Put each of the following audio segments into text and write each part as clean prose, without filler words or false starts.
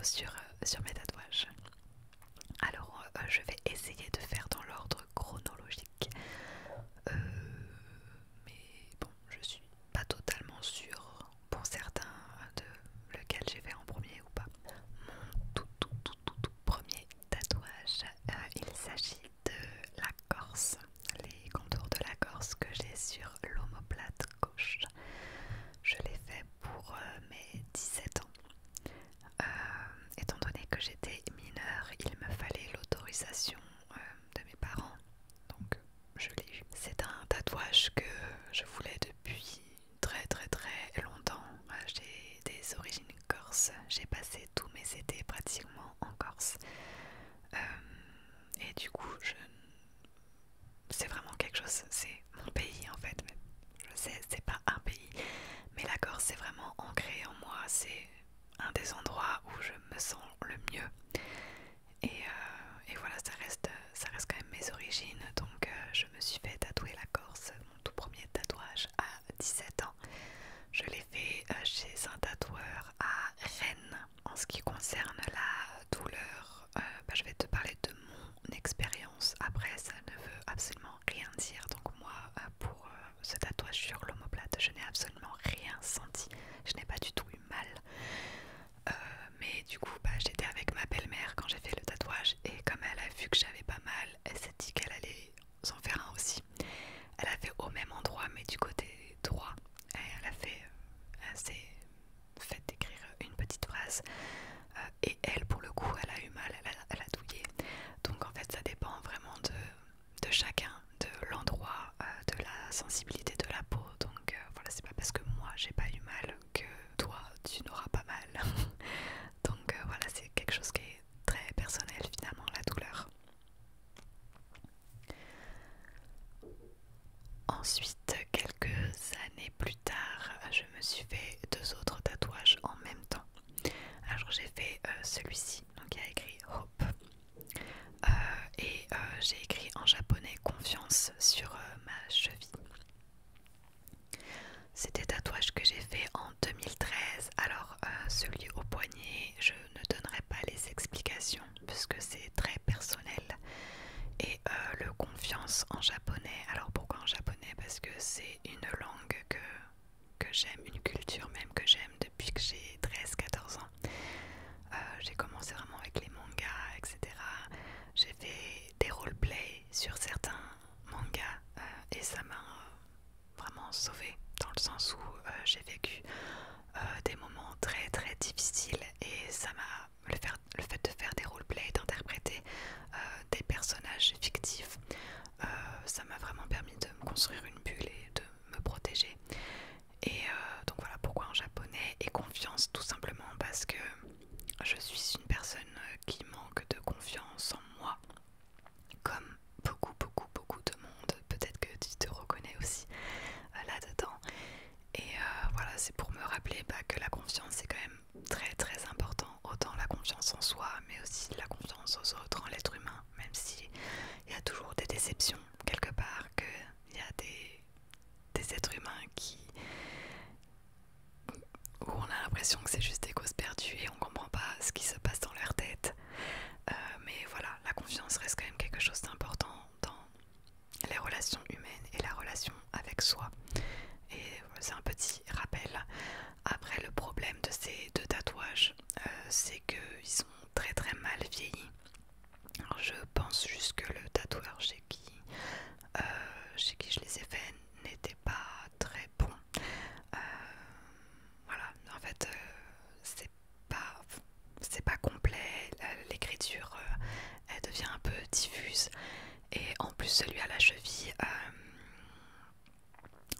sur mes tatouages. Alors je vais essayer de faire dans l'ordre chronologique. Euh, mais bon, je suis pas totalement sûre pour certains de lequel j'ai fait en premier ou pas. Mon tout premier tatouage, il s'agit de la Corse, les contours de la Corse que j'ai sur l'omoplate gauche. Je l'ai fait pour mes 17 ans. Étant donné que j'étais mineure, il me fallait l'autorisation de mes parents, donc je l'ai eu. C'est un tatouage que je voulais depuis très longtemps. J'ai des origines corses, j'ai passé tous mes étés pratiquement en Corse. Et du coup, c'est vraiment quelque chose, c'est mon pays en fait. Je sais, c'est pas un pays, mais la Corse c'est vraiment ancré en moi, c'est un des endroits où je me sens le mieux. Et voilà, ça reste quand même mes origines, donc je me suis fait tatouer la Corse, mon tout premier tatouage à 17 ans. Je l'ai fait chez un tatoueur à Rennes. En ce qui concerne la douleur, je vais te parler de mon expérience. Après, ça ne veut absolument rien dire. Donc moi, pour ce tatouage sur l'omoplate, je n'ai absolument rien senti. Je n'ai pas du tout eu mal. Mais du coup, j'étais avec ma belle-mère quand j'ai fait le tatouage. Et comme elle a vu que j'avais pas mal, elle s'est dit qu'elle allait s'en faire un aussi. Elle a fait au même endroit, mais du côté droit. Et elle s'est fait écrire une petite phrase. Et elle, pour le coup, elle a eu mal, elle a douillé. Donc en fait, ça dépend vraiment de chacun, de l'endroit, de la sensibilité de la peau. Donc voilà, c'est pas parce que moi j'ai pas eu mal que toi tu n'auras pas mal. Donc voilà, c'est quelque chose qui est très personnel finalement, la douleur. Ensuite, quelques années plus tard, je me suis fait 2 autres tatouages en même temps. Alors j'ai fait celui-ci, donc il y a écrit Hope, et j'ai écrit en japonais confiance sur ma cheville. C'est des tatouages que j'ai fait en 2013. Alors celui au poignet, je ne donnerai pas les explications puisque c'est très personnel. Et le confiance en japonais, alors pourquoi en japonais? Parce que c'est une langue que j'aime, une culture même que j'aime depuis que j'ai 13-14 ans. J'ai commencé vraiment avec les mangas, etc. J'ai fait des roleplays sur certains mangas et ça m'a vraiment sauvée dans le sens où j'ai vécu des moments très difficiles et ça m'a le fait de faire des roleplays, d'interpréter des personnages fictifs, ça m'a vraiment permis de me construire une bulle et de me protéger. Et donc voilà pourquoi en japonais, et confiance tout simplement parce que je suis une personne qui manque de confiance en moi, comme beaucoup de monde. Peut-être que tu te reconnais aussi là-dedans. Et voilà, c'est pour me rappeler que la confiance c'est quand même très important. Autant la confiance en soi, mais aussi la confiance aux autres, en l'être humain. Même si il y a toujours des déceptions quelque part, qu'il y a des êtres humains où on a l'impression que c'est juste des causes perdues et on comprend pas ce qui se passe dans leur tête. Mais voilà, la confiance reste quand même quelque chose d'important dans les relations humaines et la relation avec soi. Et c'est un petit rappel. Après, le problème de ces 2 tatouages, c'est qu'ils ont très mal vieilli. Alors, je pense juste que le tatoueur chez qui je les ai faits n'était pas très bon. Voilà, en fait, c'est pas complet. L'écriture, elle devient un peu diffuse. Et en plus, celui à la cheville,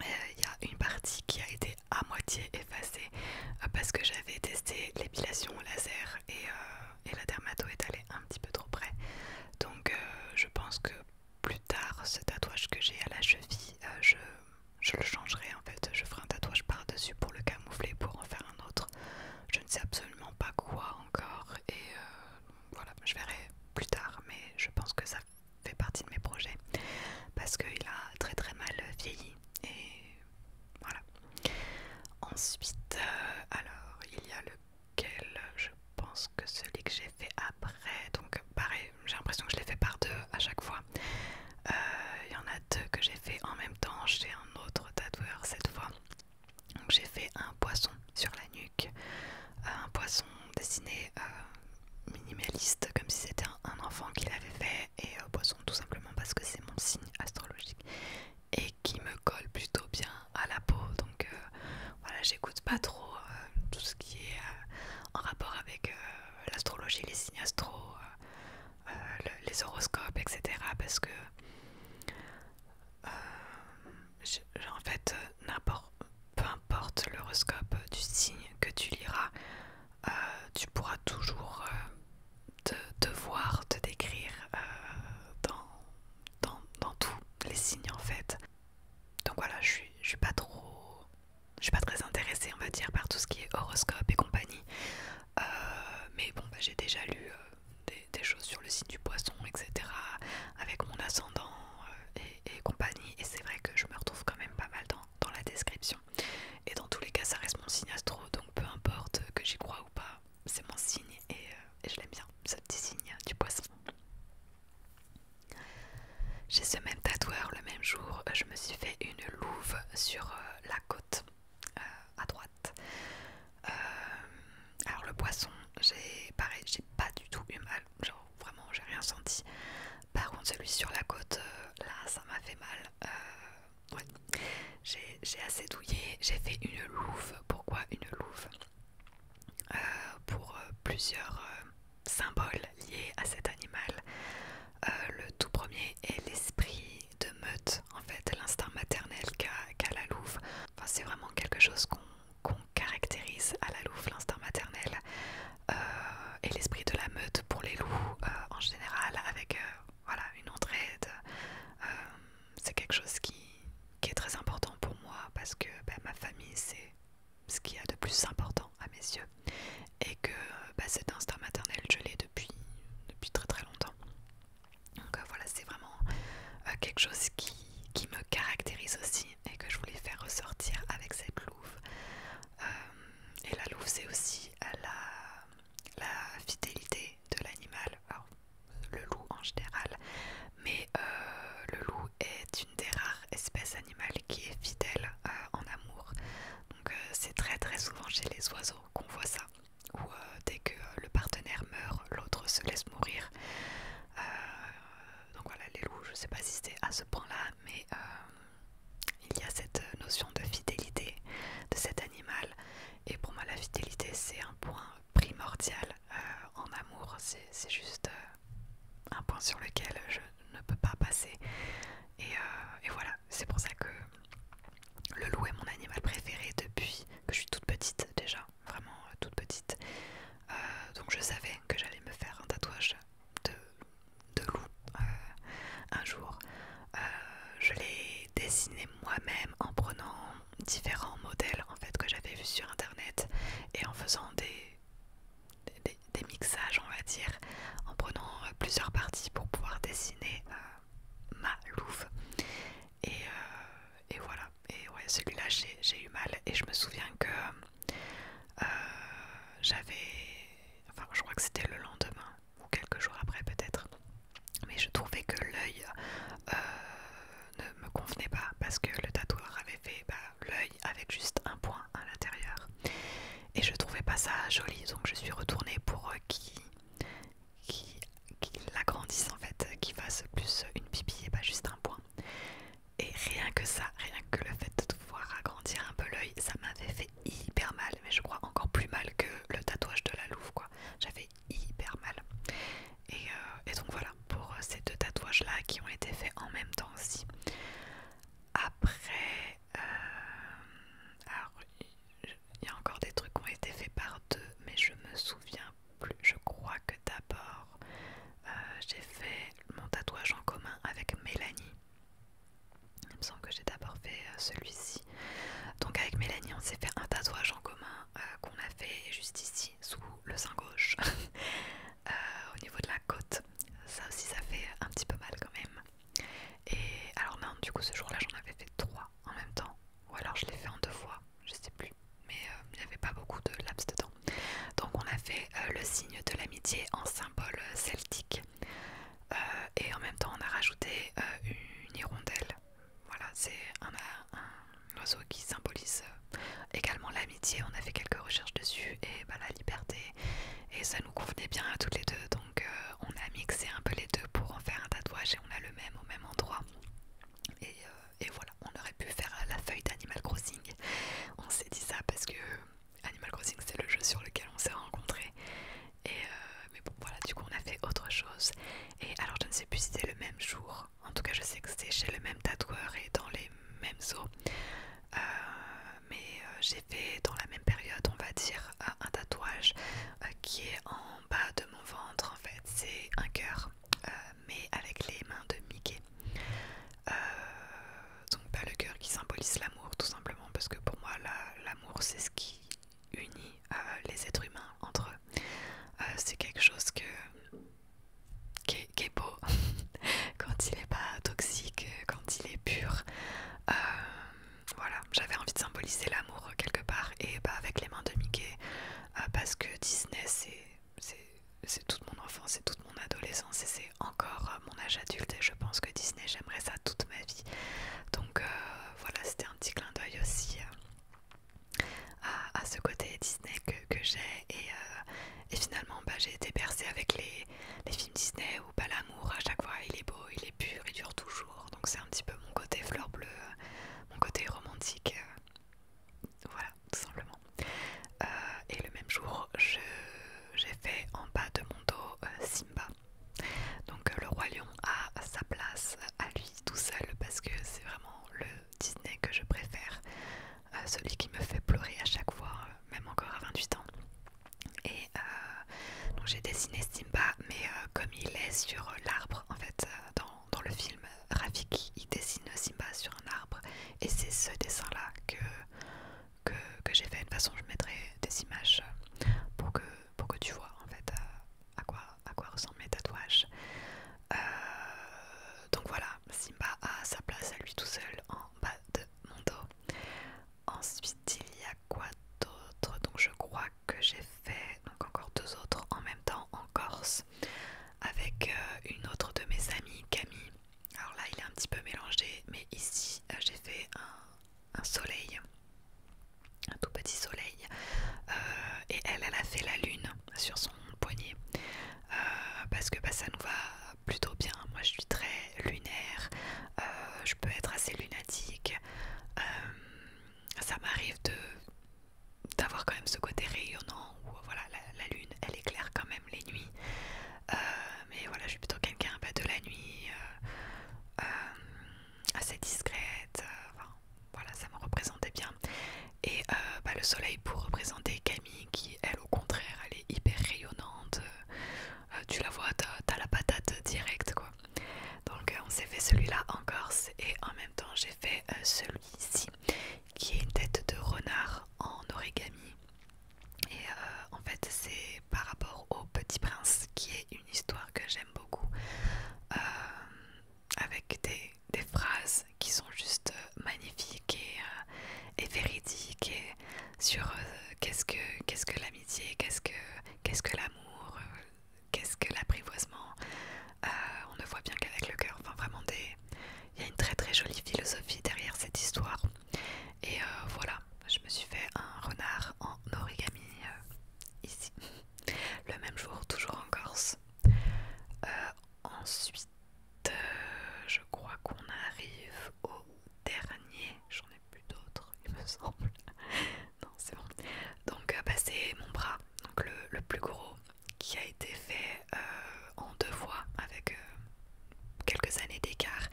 il y a une partie qui a été à moitié effacée parce que j'avais testé l'épilation au laser et la dermato est allée un petit peu trop près. Donc je pense que plus tard, ce tatouage que j'ai à la cheville, je le changerai en fait. Je ferai un tatouage par-dessus pour le camoufler, pour en faire un autre. Je ne sais absolument pas quoi encore et voilà, je verrai plus tard, mais je pense que ça fait partie de mes projets parce qu'il a très mal vieilli et voilà. Ensuite, alors il y a lequel, je pense que triste, comme si c'était un enfant qui l'avait fait, et poisson tout simplement parce que c'est mon signe astrologique et qui me colle plutôt bien à la peau. Donc voilà, j'écoute pas trop tout ce qui est en rapport avec l'astrologie, les signes astro, les horoscopes, etc. Parce que en fait, peu importe l'horoscope du signe que tu liras, tu pourras toujours te voir, te décrire dans tous les signes en fait. Donc voilà, je suis pas trop, je suis pas très intéressée, on va dire, par tout ce qui est horoscope et compagnie. Mais bon, bah, j'ai déjà lu des choses sur le signe du poisson, etc. avec mon ascendant et compagnie. Et c'est vrai que je me retrouve quand même pas mal dans la description. Et dans tous les cas, ça reste mon signe astro, donc peu importe que j'y croie ou pas, c'est mon signe et je l'aime bien, ce petit signe du poisson. Chez ce même tatoueur, le même jour, je me suis fait une louve sur la côte à droite. Alors le poisson, pareil, j'ai pas du tout eu mal, genre vraiment j'ai rien senti. Par contre celui sur la côte, là ça m'a fait mal. Ouais. J'ai assez douillé, j'ai fait une louve. Pourquoi une louve? Pour plusieurs symboles liés à cet animal. Le tout premier est l'esprit de meute, en fait, l'instinct maternel qu'a la louve. Enfin, c'est vraiment quelque chose qu'on caractérise à la louve, l'instinct maternel. Et l'esprit de la meute pour les loups en général, avec voilà, une entraide. C'est quelque chose qui est très important pour moi parce que ma famille, c'est ce qu'il y a de plus important à mes yeux. Et que cet instinct maternel, je l'ai depuis très très longtemps. Donc voilà, c'est vraiment quelque chose qui me caractérise aussi et que je voulais faire ressortir avec cette louve. Et la louve, c'est aussi la fidélité de l'animal. Alors, le loup en général, mais le loup est une des rares espèces animales qui est fidèle en amour. Donc c'est très très souvent chez les oiseaux qu'on voit ça, où dès que le partenaire meurt, l'autre se laisse mourir. Donc voilà, les loups, je sais pas si c'est à ce point-là, mais il y a cette notion de fidélité de cet animal. Et pour moi, la fidélité, c'est un point primordial en amour. C'est juste un point sur lequel je ne peux pas passer. Et voilà, c'est pour ça que le loup est mon animal préféré depuis que je suis toute petite déjà, vraiment toute petite. Donc je savais que j'allais me faire un tatouage de loup un jour. Je l'ai dessiné moi-même en prenant différents modèles en fait que j'avais vus sur internet et en faisant des mixages, on va dire, en prenant plusieurs parties pour pouvoir dessiner ma louve. Et voilà, et ouais, celui-là j'ai eu mal et je me souviens que enfin je crois que c'était le lendemain ou quelques jours après peut-être, mais je trouvais que l'œil ne me convenait pas parce que le tatoueur avait fait l'œil avec juste un point à l'intérieur et je trouvais pas ça joli, donc je suis retournée pour qu'il l'agrandisse en fait, qu'il fasse plus une pupille et pas juste un point. Et rien que ça, rien que le fait de pouvoir agrandir un peu l'œil, ça m'avait fait hyper mal, mais je crois encore plus mal que le tatouage de la louve quoi. J'avais hyper mal. Et donc voilà, pour ces deux tatouages là qui ont été faits en même temps aussi. Après, alors il y a encore des trucs qui ont été faits par deux, mais je me souviens plus. Je crois que d'abord j'ai fait mon tatouage en commun avec Mélanie. Il me semble que j'ai d'abord fait celui-ci. Donc avec Mélanie on s'est fait un tatouage en commun qu'on a fait juste ici sous le sein gauche au niveau de la côte. Ça aussi ça fait un petit peu mal quand même. Et alors non, du coup ce jour là j'en avais fait 3 en même temps, ou alors je l'ai fait en 2 fois, je sais plus, mais il n'y avait pas beaucoup de laps de temps. Donc on a fait le signe de l'amitié en symbole celtique et en même temps on a rajouté une hirondelle. Voilà, c'est un oiseau qui symbolise également l'amitié. On a fait quelques recherches dessus et la liberté, et ça nous convenait bien à toutes les deux, donc mixé un peu les deux pour en faire un tatouage et on a le même au même endroit. Et voilà, on aurait pu faire la feuille d'Animal Crossing. On s'est dit ça parce que Animal Crossing c'est le jeu sur lequel on s'est rencontrés. Mais bon voilà, du coup on a fait autre chose. Et alors je ne sais plus si c'était le même jour. En tout cas je sais que c'était chez le même tatoueur et dans les mêmes eaux. J'ai fait dans la même période, on va dire, un tatouage qui est en bas de mon ventre. En fait c'est un cœur, mais avec les mains de Mickey. Donc le cœur qui symbolise l'amour tout simplement, parce que pour moi l'amour c'est ce qui unit les êtres humains entre eux. C'est quelque chose qui est beau quand il n'est pas toxique, quand il est pur. Voilà, j'avais envie de symboliser l'amour quelque part, et avec les mains de Mickey, parce que Disney c'est toute mon enfance, c'est toute mon adolescence et c'est encore mon âge adulte, et je pense que Disney j'aimerais ça toute ma vie. Donc voilà, c'était un petit clin d'œil aussi à ce côté Disney que j'ai, et finalement j'ai été bercée avec les films Disney où l'amour à chaque fois il est beau, il est pur, il dure toujours. Donc c'est un petit peu mon côté fleur bleue, mon côté romantique, voilà tout simplement. Et le même jour j'ai fait en bas de mon dos Simba. Donc le roi lion a sa place à lui tout seul, parce que c'est vraiment le Disney que je préfère, celui qui me fait pleurer à chaque fois, même encore à 28 ans. Et donc j'ai dessiné Simba, mais comme il est sur l'arbre, en fait, dans le film, Rafiki il dessine Simba sur un arbre, et c'est ce dessin là que j'ai fait. De toute façon je mettrai des images pour que tu vois en fait à quoi ressemblent mes tatouages. Donc voilà, Simba a sa place à lui tout seul en bas de mon dos. Ensuite il y a quoi d'autre? Donc je crois que j'ai fait donc encore deux autres en même temps en Corse avec une autre de mes amies, Camille. Alors là il est un petit peu mélangé, mais ici j'ai fait un soleil, un tout petit soleil, et elle a fait la lune sur son poignet, parce que ça nous va plutôt bien. Moi je suis très lunaire, je peux être assez lunatique, ça m'arrive d'avoir quand même ce côté rayonnant où voilà, la lune elle éclaire quand même les nuits, mais voilà, je suis plutôt quelqu'un de la nuit, assez discrète, enfin, voilà, ça me représentait bien. Et le soleil pour représenter Camille qui elle au contraire elle est hyper rayonnante, tu la vois, t'as la patate directe quoi. Donc on s'est fait celui-là en Corse, et en même temps j'ai fait celui-ci qui est une tête de renard en origami. Et en fait c'est par rapport au Petit Prince, qui est une histoire que j'aime beaucoup, avec des phrases qui sont juste magnifiques et véridiques, et sur qu'est-ce que l'amitié, qu'est-ce que l'amour, qu'est-ce que l'apprivoisement. On ne voit bien qu'avec le cœur. Enfin vraiment il y a une très très jolie philosophie derrière cette histoire. Et voilà, je me suis fait un renard en origami ici, le même jour, toujours en Corse. Ensuite, je crois qu'on arrive au dernier. J'en ai plus d'autres, il me semble. Non, c'est bon. Donc, c'est mon bras, donc le plus gros, qui a été fait en deux fois avec quelques années d'écart,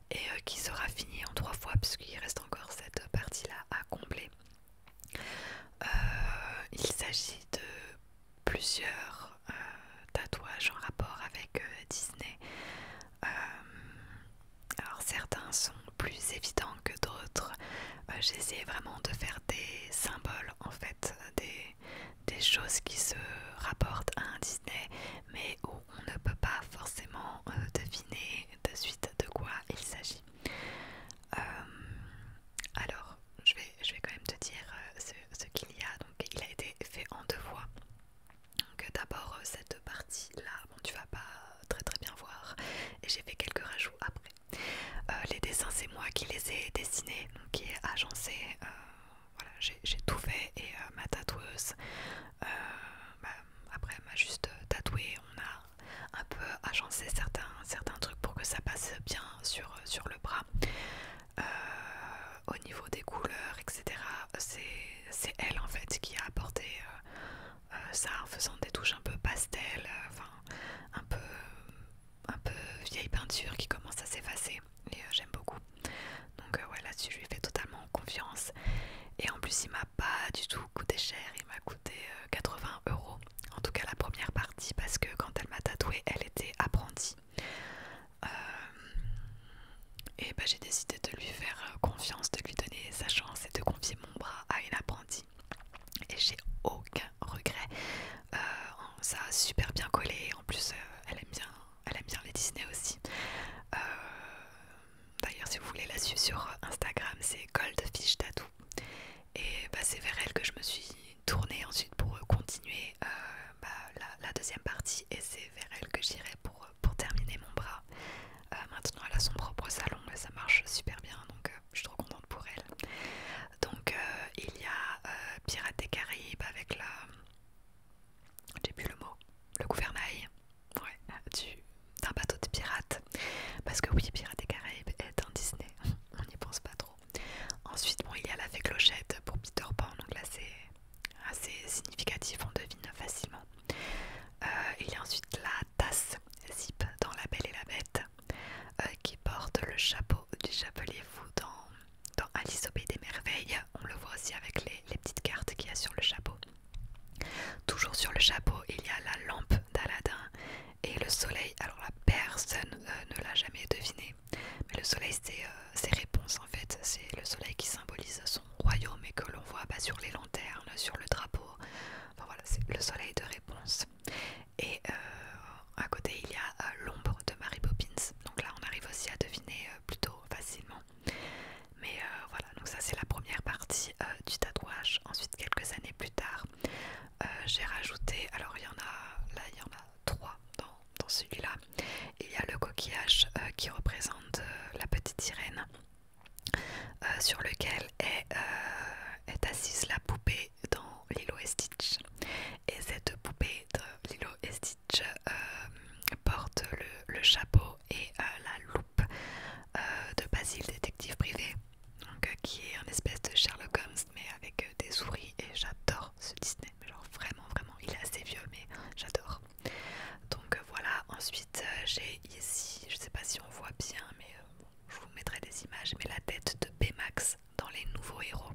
et qui sera fini en trois fois puisqu'il reste encore cette partie-là à combler. Il s'agit de plusieurs tatouages en rapport avec Disney. Alors certains sont plus évidents que d'autres. J'ai essayé vraiment de faire des symboles en fait, des choses qui se rapportent à un Disney, mais où on ne peut pas forcément deviner de suite de quoi il s'agit. Alors je vais quand même te dire ce qu'il y a. Donc il a été fait en deux fois. Donc d'abord cette partie là, bon tu vas pas très bien voir, et j'ai fait quelques rajouts après. Les dessins c'est moi qui les ai dessinés, donc qui est agencé, voilà, j'ai tout fait, et ma tatoueuse après elle m'a juste tatoué. On a un peu alors sur le chapeau il y a la lampe d'Aladin et le soleil. Alors là personne ne l'a jamais deviné, mais le soleil c'est Réponse en fait. C'est le soleil qui symbolise son royaume et que l'on voit sur les lanternes, sur le drapeau. Enfin voilà, c'est le soleil de Réponse. Et à côté il y a l'ombre de Mary Poppins. Donc là on arrive aussi à deviner plutôt facilement. Mais voilà, donc ça c'est la première partie du tatouage. Ensuite quelques années plus tard, j'ai rajouté, alors il y en a là, il y en a trois dans celui-là. Il y a le coquillage qui représente la petite sirène, sur lequel est assise la poupée dans Lilo et Stitch. Et cette poupée de Lilo et Stitch porte le chapeau et la loupe de Basile, détective privé, donc, qui est un espèce de Sherlock Holmes mais avec des souris. Et j'adore ce Disney, mais genre vraiment il est assez vieux mais j'adore. Donc voilà, ensuite j'ai ici, je sais pas si on voit bien mais je vous mettrai des images, mais la tête de Baymax dans Les Nouveaux Héros.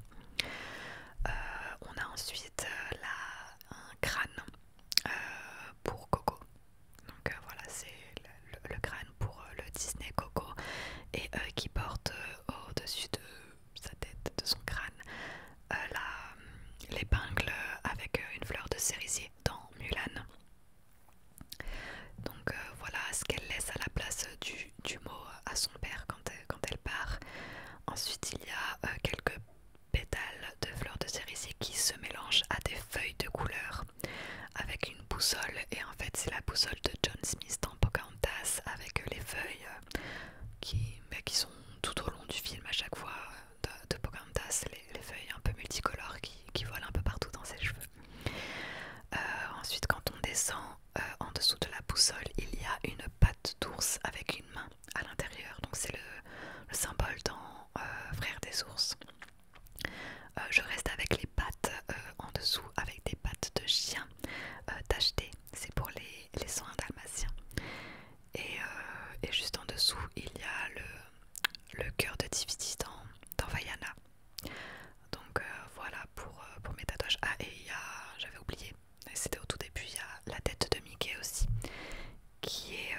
On a ensuite un crâne pour Coco. Donc voilà, c'est le crâne pour le Disney Coco, et qui porte au-dessus de sa tête, de son crâne, l'épingle avec une fleur de cerisier dans Mulan. Donc voilà ce qu'elle laisse à la place du mot à son père quand elle part. Ensuite il y a quelques pétales de fleurs de cerisier qui se mélangent à des feuilles de couleur avec une boussole, et en fait c'est la boussole de John Smith dans Pocahontas, avec les feuilles qui sont tout au long du film à chaque fois de Pocahontas, les feuilles un peu multicolores qui volent un peu partout dans ses cheveux. Ensuite quand on descend en dessous de la boussole, il y a une patte d'ours avec une main à l'intérieur, donc c'est le symbole dans Frères des ours. Je reste avec les pattes en dessous, avec des pattes de chien tachetées, c'est pour les soins dalmatiens. Et juste en dessous il y a le cœur de Tiviti dans Vaiana. Donc voilà pour mes tatouages. Ah, et j'avais oublié, c'était au tout début, il y a la tête de Mickey aussi, qui est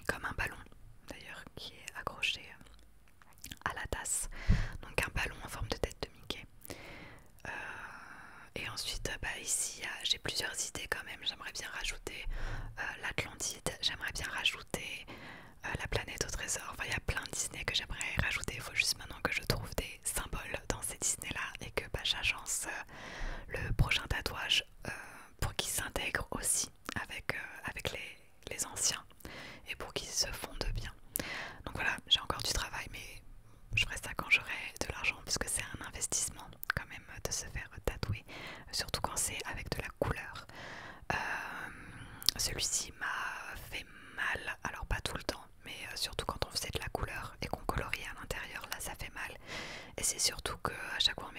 comme un ballon d'ailleurs, qui est accroché à la tasse. Donc un ballon en forme de tête de Mickey. Et ensuite ici j'ai plusieurs idées quand même. J'aimerais bien rajouter l'Atlantide, j'aimerais bien rajouter la planète au trésor. Enfin il y a plein de Disney que j'aimerais rajouter. Il faut juste maintenant que je trouve des symboles dans ces Disney là et que j'agence le prochain tatouage pour qu'ils s'intègrent aussi avec les anciens et pour qu'ils se fondent bien. Donc voilà, j'ai encore du travail, mais je ferai ça quand j'aurai de l'argent, puisque c'est un investissement quand même de se faire tatouer, surtout quand c'est avec de la couleur. Celui-ci m'a fait mal, alors pas tout le temps, mais surtout quand on faisait de la couleur et qu'on coloriait à l'intérieur, là ça fait mal. Et c'est surtout que à chaque fois